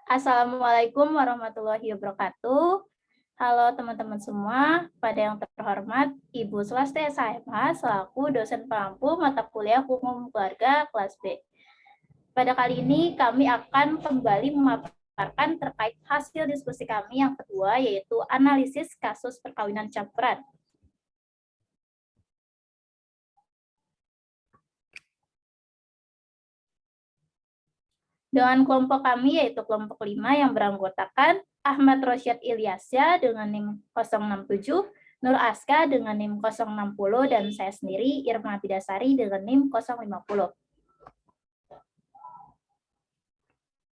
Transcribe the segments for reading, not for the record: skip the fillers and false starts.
Assalamualaikum warahmatullahi wabarakatuh. Halo teman-teman semua, pada yang terhormat Ibu Swastesa MH selaku dosen pengampu mata kuliah Hukum Keluarga kelas B. Pada kali ini kami akan kembali memaparkan terkait hasil diskusi kami yang kedua, yaitu analisis kasus perkawinan campuran. Dengan kelompok kami yaitu kelompok 5 yang beranggotakan Ahmad Rosyad Ilyasya dengan NIM 067, Nur Aska dengan NIM 060, dan saya sendiri Irma Bidasari dengan NIM 050.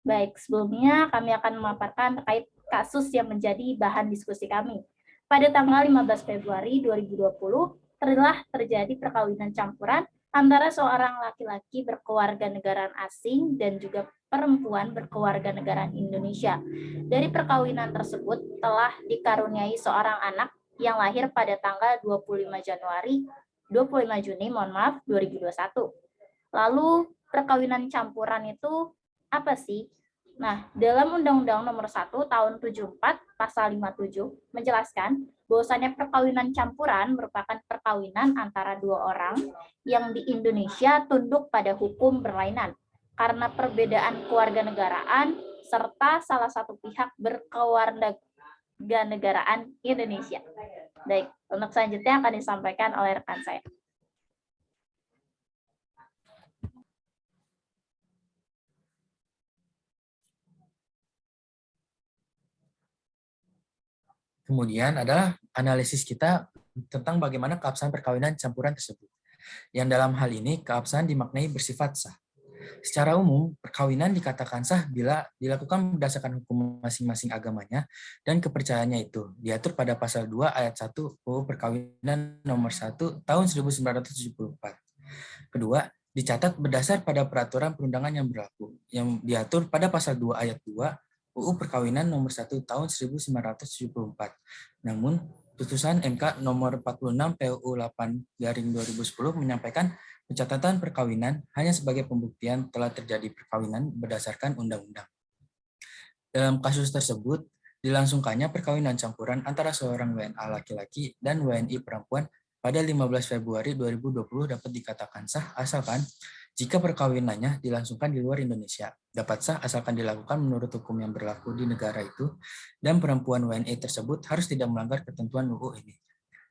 Baik, sebelumnya kami akan memaparkan terkait kasus yang menjadi bahan diskusi kami. Pada tanggal 15 Februari 2020, telah terjadi perkawinan campuran antara seorang laki-laki berkewarganegaraan asing dan juga perempuan berkewarganegaraan Indonesia. Dari perkawinan tersebut telah dikaruniai seorang anak yang lahir pada tanggal 25 Juni 2021. Lalu perkawinan campuran itu apa sih? Nah, dalam Undang-Undang Nomor 1 Tahun 74 Pasal 57 menjelaskan bahwasannya perkawinan campuran merupakan perkawinan antara dua orang yang di Indonesia tunduk pada hukum berlainan karena perbedaan kewarganegaraan serta salah satu pihak berkewarganegaraan Indonesia. Baik, untuk selanjutnya akan disampaikan oleh rekan saya. Kemudian adalah analisis kita tentang bagaimana keabsahan perkawinan campuran tersebut. Yang dalam hal ini keabsahan dimaknai bersifat sah. Secara umum, perkawinan dikatakan sah bila dilakukan berdasarkan hukum masing-masing agamanya dan kepercayaannya itu diatur pada pasal 2 ayat 1 UU Perkawinan nomor 1 tahun 1974. Kedua, dicatat berdasar pada peraturan perundangan yang berlaku yang diatur pada pasal 2 ayat 2 UU Perkawinan nomor 1 tahun 1974. Namun, putusan MK nomor 46 PUU 8/2010 menyampaikan pencatatan perkawinan hanya sebagai pembuktian telah terjadi perkawinan berdasarkan undang-undang. Dalam kasus tersebut, dilangsungkannya perkawinan campuran antara seorang WNA laki-laki dan WNI perempuan pada 15 Februari 2020 dapat dikatakan sah asalkan jika perkawinannya dilangsungkan di luar Indonesia, dapat sah asalkan dilakukan menurut hukum yang berlaku di negara itu, dan perempuan WNI tersebut harus tidak melanggar ketentuan UU ini.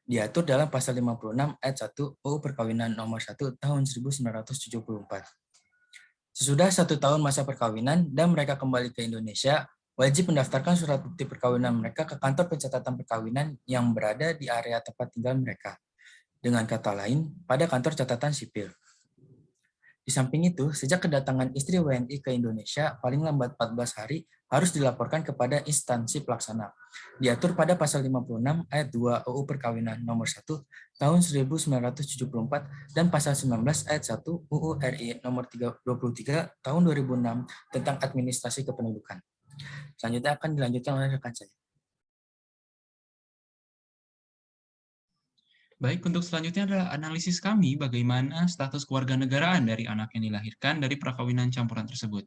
Diatur dalam pasal 56 ayat 1 UU Perkawinan nomor 1 tahun 1974. Sesudah 1 tahun masa perkawinan dan mereka kembali ke Indonesia, wajib mendaftarkan surat bukti perkawinan mereka ke kantor pencatatan perkawinan yang berada di area tempat tinggal mereka. Dengan kata lain, pada kantor catatan sipil. Di samping itu, sejak kedatangan istri WNI ke Indonesia, paling lambat 14 hari harus dilaporkan kepada instansi pelaksana. Diatur pada pasal 56 ayat 2 UU Perkawinan nomor 1 tahun 1974 dan pasal 19 ayat 1 UU RI nomor 23 tahun 2006 tentang administrasi kependudukan. Selanjutnya akan dilanjutkan oleh rekan saya. Baik, untuk selanjutnya adalah analisis kami bagaimana status kewarganegaraan dari anak yang dilahirkan dari perkawinan campuran tersebut.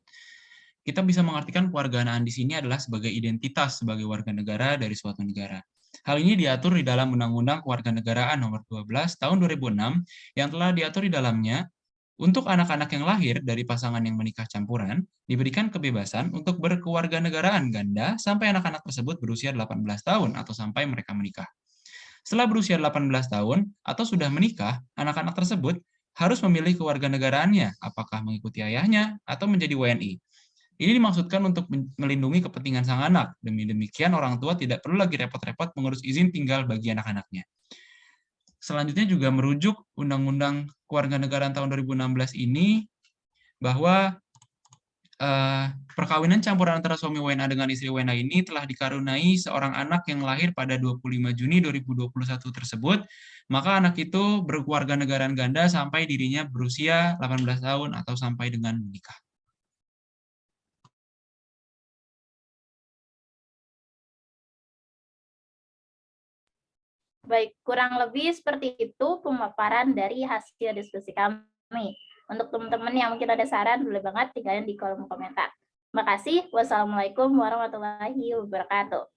Kita bisa mengartikan kewarganegaraan di sini adalah sebagai identitas sebagai warga negara dari suatu negara. Hal ini diatur di dalam Undang-Undang Kewarganegaraan Nomor 12 Tahun 2006 yang telah diatur di dalamnya. Untuk anak-anak yang lahir dari pasangan yang menikah campuran, diberikan kebebasan untuk berkewarganegaraan ganda sampai anak-anak tersebut berusia 18 tahun atau sampai mereka menikah. Setelah berusia 18 tahun atau sudah menikah, anak-anak tersebut harus memilih kewarganegaraannya, apakah mengikuti ayahnya atau menjadi WNI. Ini dimaksudkan untuk melindungi kepentingan sang anak. Demi demikian, orang tua tidak perlu lagi repot-repot mengurus izin tinggal bagi anak-anaknya. Selanjutnya juga merujuk Undang-Undang Kewarganegaraan tahun 2016 ini, bahwa perkawinan campuran antara suami WNA dengan istri WNA ini telah dikaruniai seorang anak yang lahir pada 25 Juni 2021 tersebut, maka anak itu berkewarganegaraan ganda sampai dirinya berusia 18 tahun atau sampai dengan menikah. Baik, kurang lebih seperti itu pemaparan dari hasil diskusi kami. Untuk teman-teman yang mungkin ada saran, boleh banget tinggalin di kolom komentar. Makasih. Wassalamualaikum warahmatullahi wabarakatuh.